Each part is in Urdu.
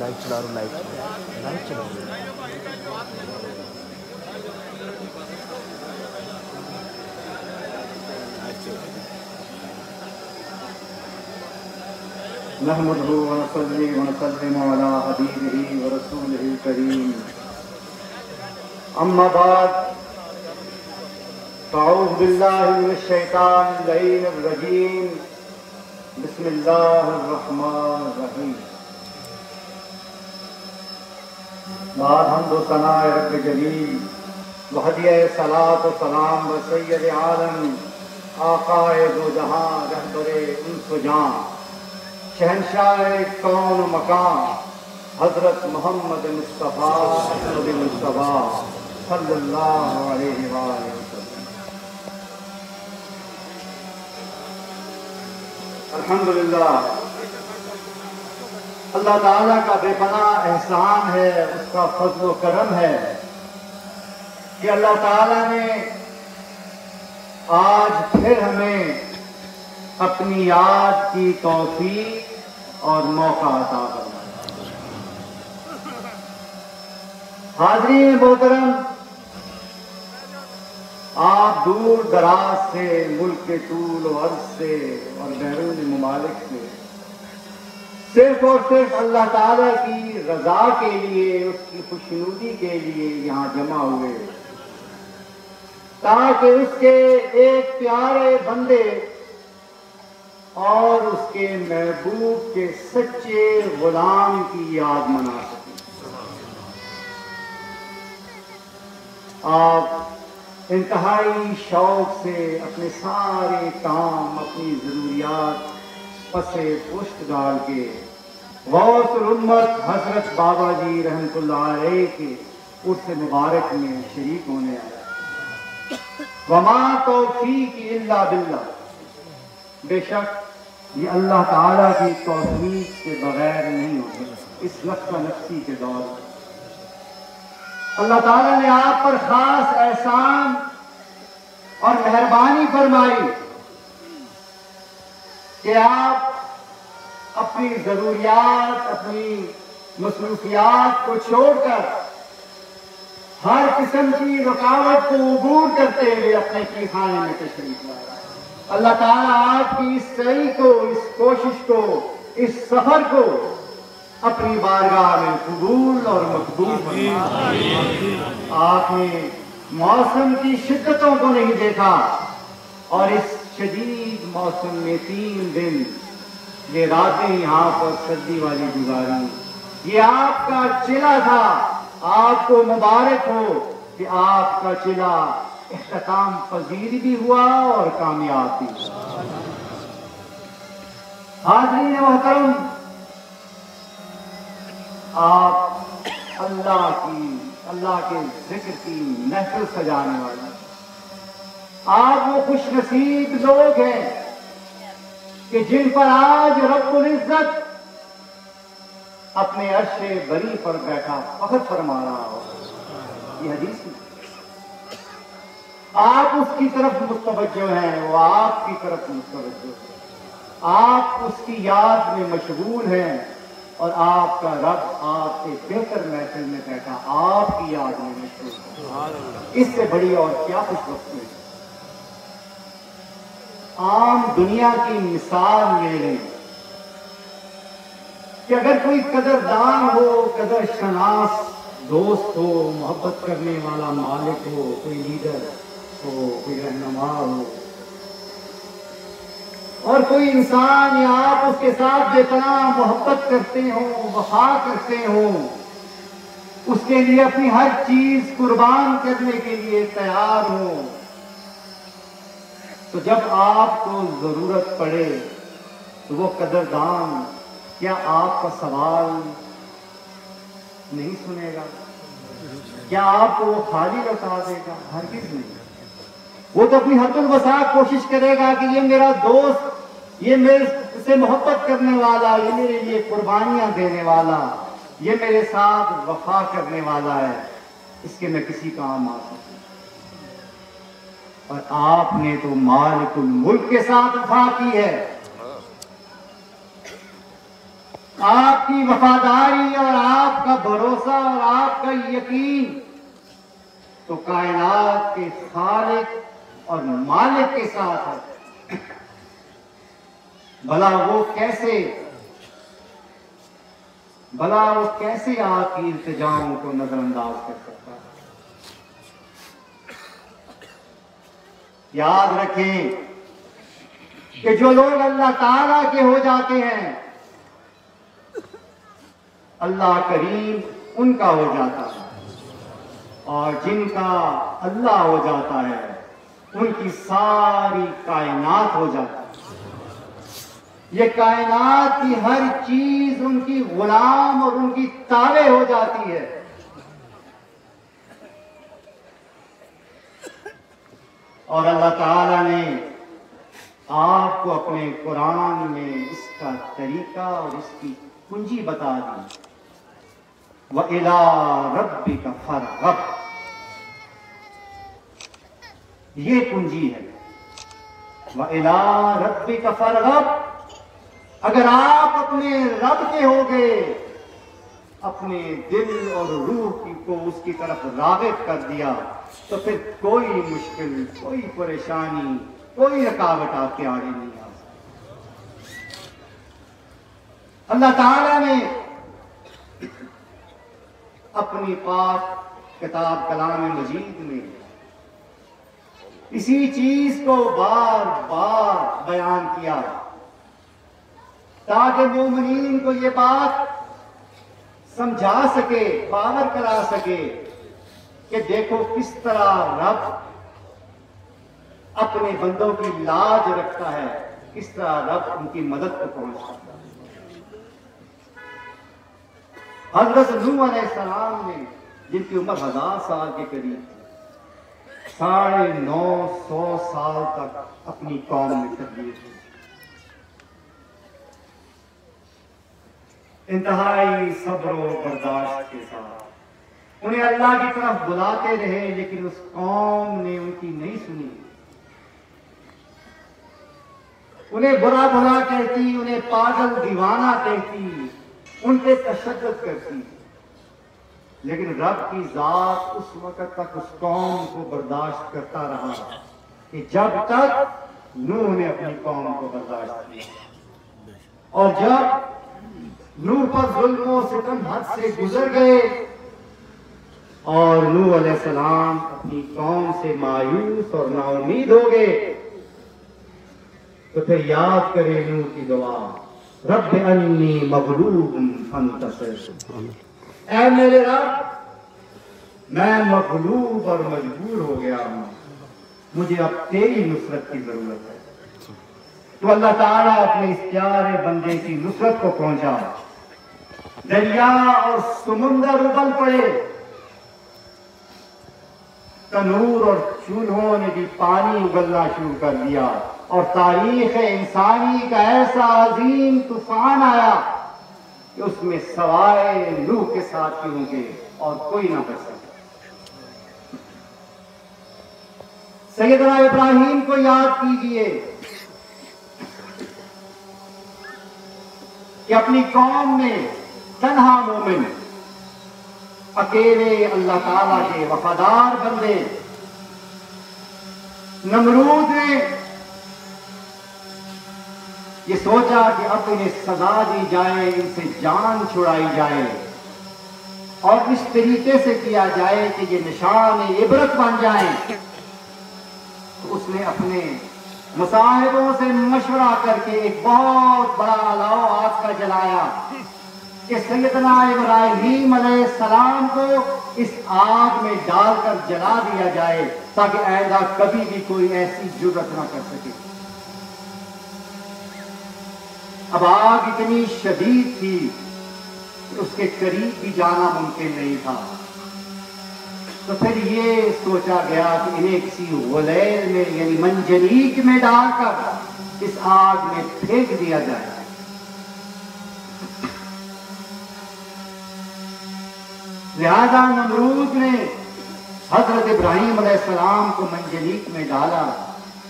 لائٹ چلا رہا ہوں، لائٹ چلا رہا ہوں۔ نحمده ونصلي ونسلم على حبيبه ورسوله الكريم أما بعد فأعوذ بالله من الشيطان اللعين الرجيم بسم الله الرحمن الرحيم بعد حمد و ثناء رب جلیل وہدیہ صلاۃ و سلام و سید عالم آقائے دو جہاں رہبر انس و جان شہنشاہ کون و مکان حضرت محمد مصطفیٰ احمد مصطفیٰ صلی اللہ علیہ وآلہ وسلم۔ الحمدللہ اللہ تعالیٰ کا بے پناہ احسان ہے، اس کا فضل و کرم ہے کہ اللہ تعالیٰ نے آج پھر ہمیں اپنی یاد کی توفیق اور موقع عطا فرمایا۔ حاضرین محترم، آپ دور دراز سے، ملک کے طول و عرض سے اور بیرون ممالک سے صرف اور صرف اللہ تعالیٰ کی رضا کے لیے، اس کی خوشنودی کے لیے یہاں جمع ہوئے تاکہ اس کے ایک پیارے بندے اور اس کے محبوب کے سچے غلام کی یاد منا سکیں۔ آپ انتہائی شوق سے اپنے سارے کام، اپنی ضروریات پسے پشت ڈال کے غوث الامت حضرت بابا جی رحمۃ اللہ علیہ کے عرس مبارک میں شریک ہونے آئے۔ وما توفیقی الا باللہ، بے شک یہ اللہ تعالیٰ کی توفیق کے بغیر نہیں ہوتے۔ اس نفس نفسی کے دور اللہ تعالیٰ نے آپ پر خاص احسان اور مہربانی فرمائی کہ آپ اپنی ضروریات، اپنی مصروفیات کو چھوڑ کر ہر قسم کی رکاوٹ کو عبور کرتے ہوئے اپنے کی خانے میں تشریف لائے۔ اللہ تعالیٰ آپ کی اس سعی کو، اس کوشش کو، اس سفر کو اپنی بارگاہ میں قبول اور مقبول فرمائے۔ آپ نے موسم کی شدتوں کو نہیں دیکھا اور اس شدید موسم میں 3 دن یہ راتیں یہاں پر سردی والی گزاری۔ یہ آپ کا چلہ تھا، آپ کو مبارک ہو کہ آپ کا چلہ اختتام پذیر بھی ہوا اور کامیاب بھی ہوا۔ حاضرین محترم، آپ اللہ کے ذکر کی محفل سجانے والے، آپ وہ خوش نصیب لوگ ہیں کہ جن پر آج رب العزت اپنے عرش بری پر بیٹھا فخر فرما رہا ہو۔ یہ حدیث ہے، آپ اس کی طرف متوجہ ہیں، وہ آپ کی طرف متوجہ ہے، آپ اس کی یاد میں مشغول ہیں اور آپ کا رب آپ سے بہتر محفل میں بیٹھا آپ کی یاد میں مشغول ہے۔ اس سے بڑی اور کیا خوش وقت ہے۔ عام دنیا کی مثال لے لیں کہ اگر کوئی قدردان ہو، قدر شناس دوست ہو، محبت کرنے والا مالک ہو، کوئی لیڈر ہو، کوئی رہنما ہو، اور کوئی انسان یا آپ اس کے ساتھ بے پناہ محبت کرتے ہوں، وفا کرتے ہوں، اس کے لیے اپنی ہر چیز قربان کرنے کے لیے تیار ہوں، تو جب آپ کو ضرورت پڑے تو وہ قدردان کیا آپ کا سوال نہیں سنے گا؟ کیا آپ کو وہ خالی لوٹا دے گا؟ ہرگز نہیں۔ وہ تو اپنی حد الوسع کوشش کرے گا کہ یہ میرا دوست، یہ میرے سے محبت کرنے والا، یہ میرے لیے قربانیاں دینے والا، یہ میرے ساتھ وفا کرنے والا ہے، اس کے میں کسی کام آ سکوں۔ اور آپ نے تو مالک الملک کے ساتھ وفا کی ہے۔ آپ کی وفاداری اور آپ کا بھروسہ اور آپ کا یقین تو کائنات کے خالق اور مالک کے ساتھ ہے. بھلا وہ کیسے آپ کی التجاؤں کو نظر انداز کر سکتا ہے؟ یاد رکھیں کہ جو لوگ اللہ تعالیٰ کے ہو جاتے ہیں اللہ کریم ان کا ہو جاتا ہے، اور جن کا اللہ ہو جاتا ہے ان کی ساری کائنات ہو جاتی ہے. یہ کائنات کی ہر چیز ان کی غلام اور ان کی تابع ہو جاتی ہے. اور اللہ تعالیٰ نے آپ کو اپنے قرآن میں اس کا طریقہ اور اس کی کنجی بتا دی. وَإِلَىٰ رَبِّكَ فَارْغَب، یہ کنجی ہے. وَإِلَىٰ رَبِّكَ فَارْغَب، اگر آپ اپنے رب کے ہو گئے، اپنے دل اور روح کو اس کی طرف راغب کر دیا، تو پھر کوئی مشکل، کوئی پریشانی، کوئی رکاوٹ آپ کے آگے نہیں آ سکتی. اللہ تعالیٰ نے اپنی پاک کتاب کلام مجید میں اسی چیز کو بار بار بیان کیا تاکہ مومنین کو یہ بات سمجھا سکے، باور کرا سکے کہ دیکھو کس طرح رب اپنے بندوں کی لاج رکھتا ہے، کس طرح رب ان کی مدد کو پہنچتا ہے. حضرت نوح علیہ السلام نے، جن کی عمر 1000 سال کے قریب تھی، 950 سال تک اپنی قوم میں تربیت کی. انتہائی صبر و برداشت کے ساتھ انہیں اللہ کی طرف بلاتے رہے، لیکن اس قوم نے ان کی نہیں سنی. انہیں برا بھلا کہتی، انہیں پاگل دیوانہ کہتی، ان پہ تشدد کرتی. لیکن رب کی ذات اس وقت تک اس قوم کو برداشت کرتا رہا کہ جب تک نوح نے اپنی قوم کو برداشت کیا. اور جب نوح پر ظلم و ستم حد سے گزر گئے اور نوح علیہ السلام اپنی قوم سے مایوس اور نا امید ہو گئے، تو پھر یاد کرے نوح کی دعا، رب انی مغلوب فانتصر، اے میرے رب میں مغلوب اور مجبور ہو گیا ہوں، مجھے اب تیری نصرت کی ضرورت ہے. تو اللہ تعالیٰ اپنے اس پیارے بندے کی نصرت کو پہنچا. دریا اور سمندر ابل پڑے، تنور اور چولہوں نے بھی پانی ابلنا شروع کر دیا، اور تاریخ انسانی کا ایسا عظیم طوفان آیا کہ اس میں سوائے نوح کے ساتھیوں کے اور کوئی نہ بچ سکا. سیدنا ابراہیم کو یاد کیجئے کہ اپنی قوم میں تنہا مومن، اکیلے اللہ تعالیٰ کے وفادار بندے. نمرود نے یہ سوچا کہ اب انہیں سزا دی جائے، ان سے جان چھڑائی جائے اور اس طریقے سے کیا جائے کہ یہ نشان عبرت بن جائیں. تو اس نے اپنے مصاحبوں سے مشورہ کر کے ایک بہت بڑا الاؤ آگ کا جلایا کہ سیدنا ابراہیم علیہ السلام کو اس آگ میں ڈال کر جلا دیا جائے تاکہ آئندہ کبھی بھی کوئی ایسی جرأت نہ کر سکے. اب آگ اتنی شدید تھی کہ اس کے قریب بھی جانا ممکن نہیں تھا. تو پھر یہ سوچا گیا کہ انہیں کسی غلیل میں یعنی منجنیق میں ڈال کر اس آگ میں پھینک دیا جائے. لہذا نمرود نے حضرت ابراہیم علیہ السلام کو منجنیق میں ڈالا،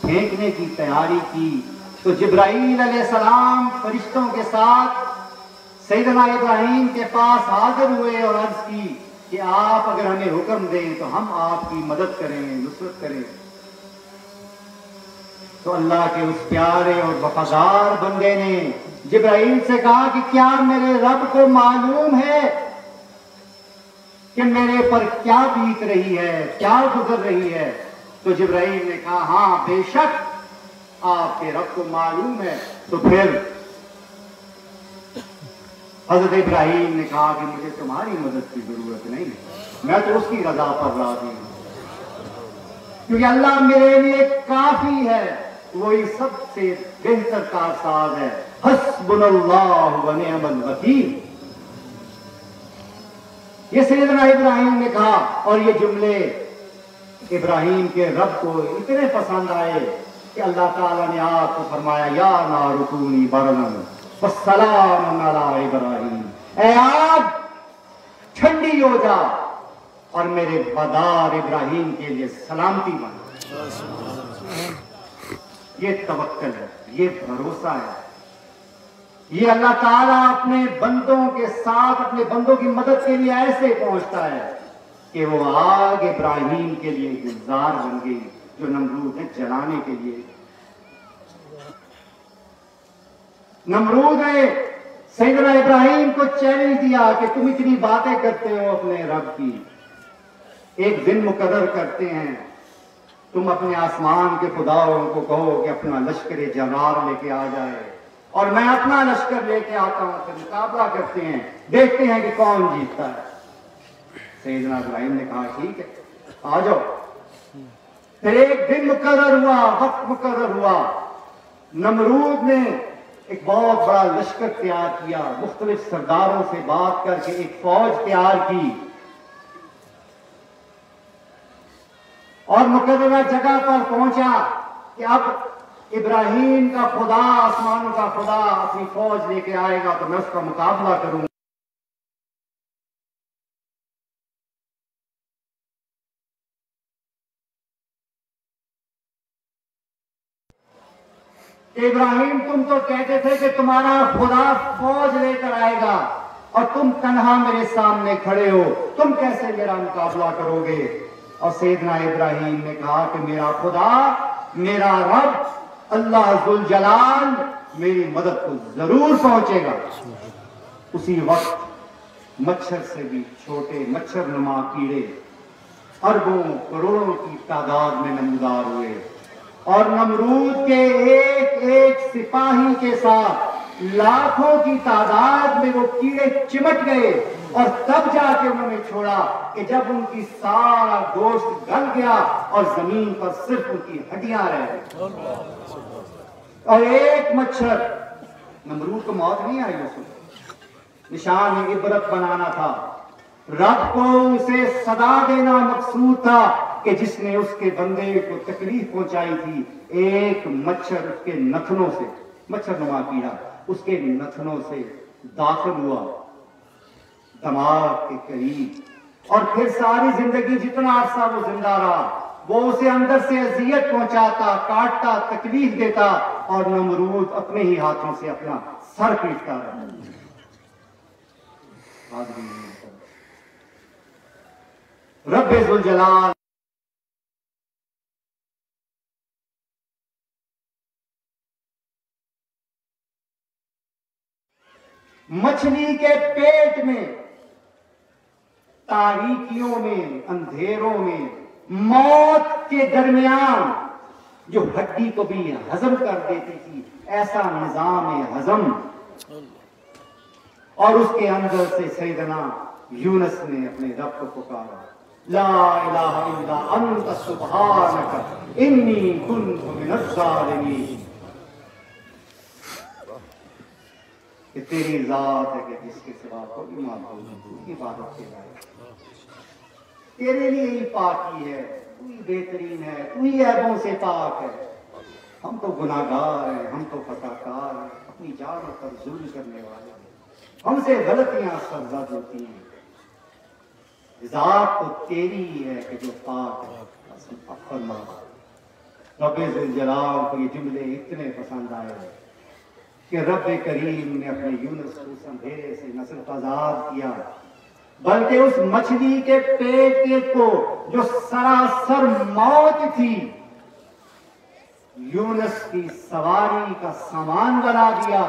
پھینکنے کی تیاری کی. تو جبرائیل علیہ السلام فرشتوں کے ساتھ سیدنا ابراہیم کے پاس حاضر ہوئے اور عرض کی کہ آپ اگر ہمیں حکم دیں تو ہم آپ کی مدد کریں، نصرت کریں۔ تو اللہ کے اس پیارے اور وفادار بندے نے جبرائیل سے کہا کہ کیا میرے رب کو معلوم ہے کہ میرے پر کیا بیت رہی ہے، کیا گزر رہی ہے؟ تو جبرائیل نے کہا ہاں بے شک آپ کے رب کو معلوم ہے۔ تو پھر حضرت ابراہیم نے کہا کہ مجھے تمہاری مدد کی ضرورت نہیں ہے، میں تو اس کی رضا پر راضی ہوں، کیونکہ اللہ میرے لیے کافی ہے، وہی سب سے بہتر کارساز ہے۔ حسبنا اللہ و نعم الوکیل، یہ سیدنا ابراہیم نے کہا، اور یہ جملے ابراہیم کے رب کو اتنے پسند آئے کہ اللہ تعالیٰ نے آپ کو فرمایا یا نار کونی بردن وسلام علی ابراہیم، اے آگ ٹھنڈی ہو جا اور میرے وفادار ابراہیم کے لیے سلامتی بن۔ یہ توکل ہے، یہ بھروسہ ہے، یہ اللہ تعالیٰ اپنے بندوں کے ساتھ اپنے بندوں کی مدد کے لیے ایسے پہنچتا ہے کہ وہ آگ ابراہیم کے لیے گلزار بن گئی جو نمرود نے جلانے کے لیے۔ نمرود نے سیدنا ابراہیم کو چیلنج دیا کہ تم اتنی باتیں کرتے ہو اپنے رب کی، ایک دن مقرر کرتے ہیں، تم اپنے آسمان کے خداؤں کو کہو کہ اپنا لشکر جرار لے کے آ جائے اور میں اپنا لشکر لے کے آتا ہوں، پھر مقابلہ کرتے ہیں، دیکھتے ہیں کہ کون جیتتا ہے۔ سیدنا ابراہیم نے کہا ٹھیک ہے آ جاؤ۔ پھر ایک دن مقرر ہوا، وقت مقرر ہوا، نمرود نے ایک بہت بڑا لشکر تیار کیا، مختلف سرداروں سے بات کر کے ایک فوج تیار کی اور مقررہ جگہ پر پہنچا کہ اب ابراہیم کا خدا، آسمانوں کا خدا اپنی فوج لے کے آئے گا تو میں اس کا مقابلہ کروں۔ ابراہیم تم تو کہتے تھے کہ تمہارا خدا فوج لے کر آئے گا اور تم تنہا میرے سامنے کھڑے ہو، تم کیسے میرا مقابلہ کرو گے؟ اور سیدنا ابراہیم نے کہا کہ میرا خدا، میرا رب اللہ ذوالجلال میری مدد کو ضرور پہنچے گا۔ اسی وقت مچھر سے بھی چھوٹے مچھر نما کیڑے اربوں کروڑوں کی تعداد میں نمودار ہوئے اور نمرود کے ایک ایک سپاہی کے ساتھ لاکھوں کی تعداد میں وہ کیڑے چمٹ گئے اور تب جا کے انہوں نے چھوڑا کہ جب ان کی سارا گوشت گل گیا اور زمین پر صرف ان کی ہڈیاں رہ گئی اور ایک مچھر۔ نمرود کو موت نہیں آئی، اس کو نشان عبرت بنانا تھا، رب کو اسے صدا دینا مقصود تھا کہ جس نے اس کے بندے کو تکلیف پہنچائی تھی، ایک مچھر اس کے نتنوں سے، مچھر نما کیڑا اس کے نتنوں سے داخل ہوا دماغ کے قریب، اور پھر ساری زندگی جتنا عرصہ وہ زندہ رہا وہ اسے اندر سے اذیت پہنچاتا، کاٹتا، تکلیف دیتا اور نمرود اپنے ہی ہاتھوں سے اپنا سر پیٹتا رہا۔ رب ذوالجلال مچھلی کے پیٹ میں، تاریکیوں میں، اندھیروں میں، موت کے درمیان جو ہڈی کو بھی ہضم کر دیتی تھی، ایسا نظام ہضم، اور اس کے اندر سے سیدنا یونس نے اپنے رب کو پکارا، لا الہ الا انت سبحانک انی کنت من الظالمین، کہ تیری ذات ہے کہ جس کے سوا کوئی معبود نہیں، کی عبادت کے لائق، تیرے لیے ہی پاکی ہے، تو ہی بہترین ہے، تو ہی عیبوں سے پاک ہے، ہم تو گناہگار ہیں، ہم تو خطاکار ہیں، اپنی جانوں پر ظلم کرنے والے ہیں، ہم سے غلطیاں سرزد ہوتی ہیں، ذات تو تیری ہی ہے کہ جو پاک ہے۔ فرما رب ذوالجلال کو یہ جملے اتنے پسند آئے کہ رب کریم نے اپنے یونس کو اس اندھیرے سے نہ صرف آزاد کیا بلکہ اس مچھلی کے پیٹ کو جو سراسر موت تھی یونس کی سواری کا سامان بنا دیا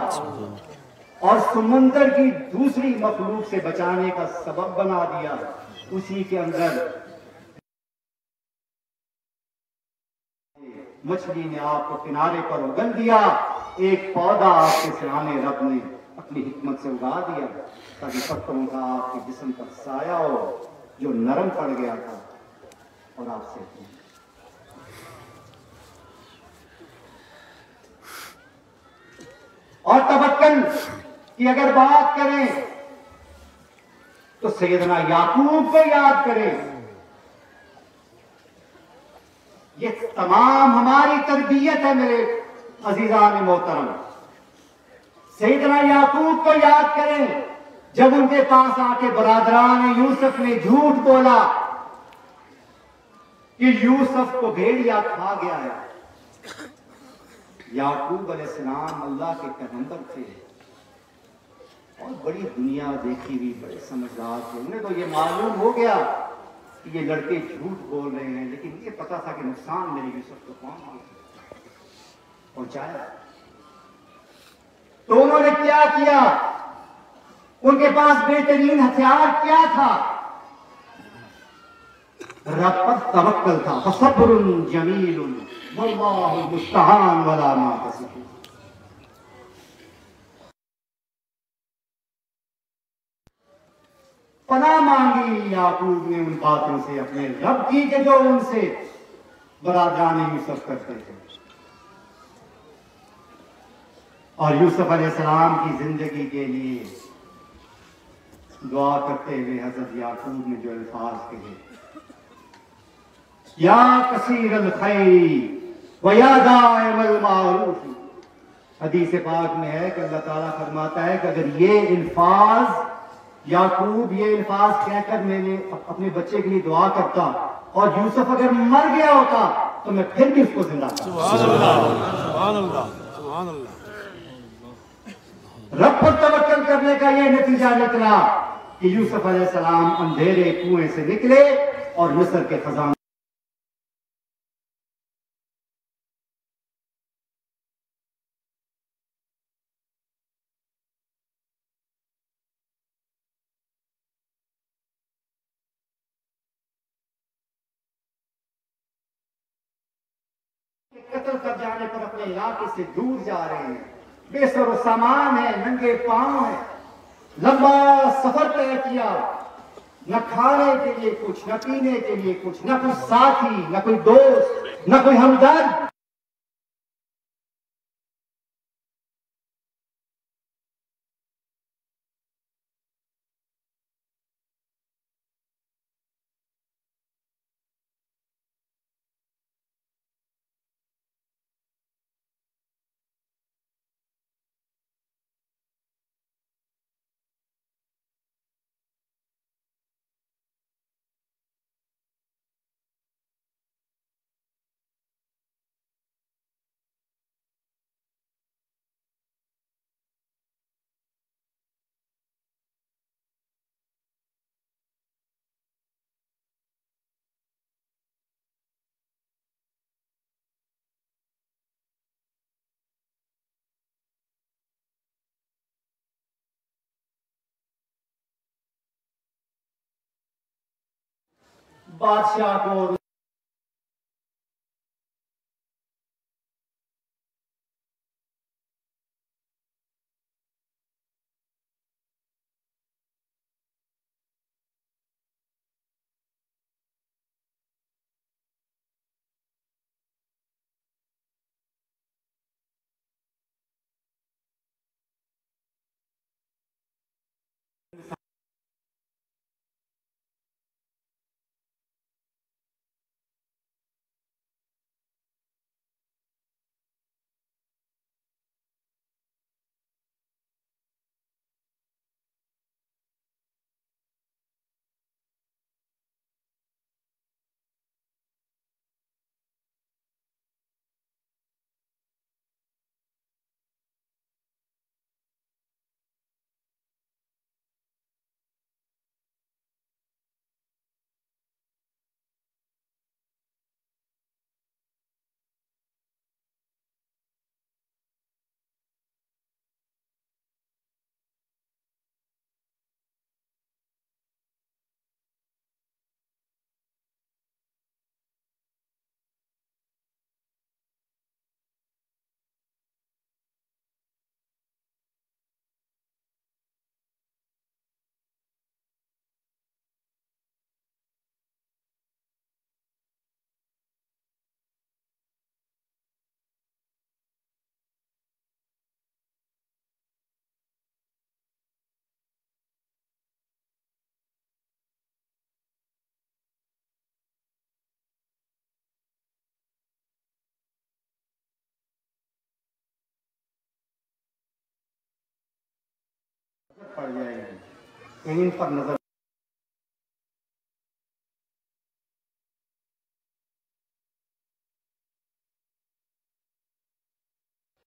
اور سمندر کی دوسری مخلوق سے بچانے کا سبب بنا دیا. اسی کے اندر مچھلی نے آپ کو کنارے پر اگل دیا. ایک پودا آپ کے سامنے رب نے اپنی حکمت سے اگا دیا تاکہ پتھروں کا آپ کے جسم پر سایہ ہو جو نرم پڑ گیا تھا اور آپ سے اور توکل کی اگر بات کریں تو سیدنا یعقوب کو یاد کریں. یہ تمام ہماری تربیت ہے میرے عزیزان محترم. سیدنا یعقوب کو یاد کریں جب ان کے پاس آ کے برادران یوسف نے جھوٹ بولا کہ یوسف کو بھیڑیا کھا گیا ہے. یعقوب علیہ السلام اللہ کے پیغمبر تھے اور بڑی دنیا دیکھی ہوئی بڑے سمجھدار تھے. انہیں تو یہ معلوم ہو گیا کہ یہ لڑکے جھوٹ بول رہے ہیں لیکن یہ پتا تھا کہ نقصان میرے یوسف کو پہنچایا. تو انہوں نے کیا کیا؟ ان کے پاس بہترین ہتھیار کیا تھا؟ رب پر توکل تھا. فصبر جمیل واللہ المستعان ولا ما تصفون. پناہ مانگی یعقوب نے ان باتوں سے اپنے رب کی کہ جو ان سے برادران یوسف کرتے تھے. اور یوسف علیہ السلام کی زندگی کے لیے دعا کرتے ہوئے حضرت یعقوب نے جو الفاظ کہے یا کثیر الخیر و یا دائم المعروف. حدیث پاک میں ہے کہ اللہ تعالیٰ فرماتا ہے کہ اگر یہ الفاظ یعقوب یہ الفاظ کہہ کر میں نے اپنے بچے کے لیے دعا کرتا اور یوسف اگر مر گیا ہوتا تو میں پھر بھی اس کو زندہ کرتا. سبحان اللہ سبحان اللہ سبحان اللہ. رب پر توکل کرنے کا یہ نتیجہ نکلا کہ یوسف علیہ السلام اندھیرے کنویں سے نکلے اور مصر کے خزانے قتل کر جانے پر اپنے علاقے سے دور جا رہے ہیں. بے سر و سامان ہے, ننگے پاؤں ہیں, لمبا سفر طے کیا, نہ کھانے کے لیے کچھ, نہ پینے کے لیے کچھ, نہ کوئی ساتھی, نہ کوئی دوست, نہ کوئی ہمدرد. بادشاہ کو پڑ جائے گی، کہیں ان پر نظر